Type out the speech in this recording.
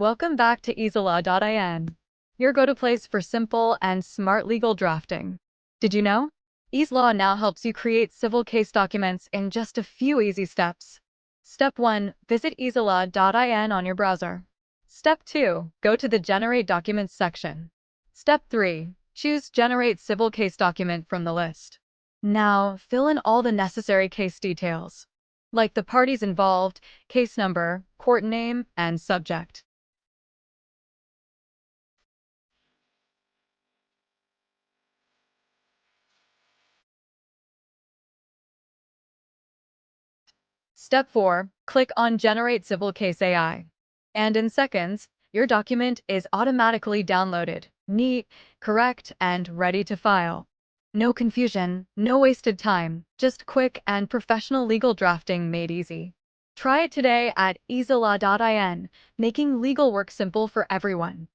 Welcome back to EaseLaw.in, your go-to place for simple and smart legal drafting. Did you know? EaseLaw now helps you create civil case documents in just a few easy steps. Step 1. Visit EaseLaw.in on your browser. Step 2. Go to the Generate Documents section. Step 3. Choose Generate Civil Case Document from the list. Now, fill in all the necessary case details, like the parties involved, case number, court name, and subject. Step 4. Click on Generate Civil Case AI. And in seconds, your document is automatically downloaded, neat, correct, and ready to file. No confusion, no wasted time, just quick and professional legal drafting made easy. Try it today at EaseLaw.in, making legal work simple for everyone.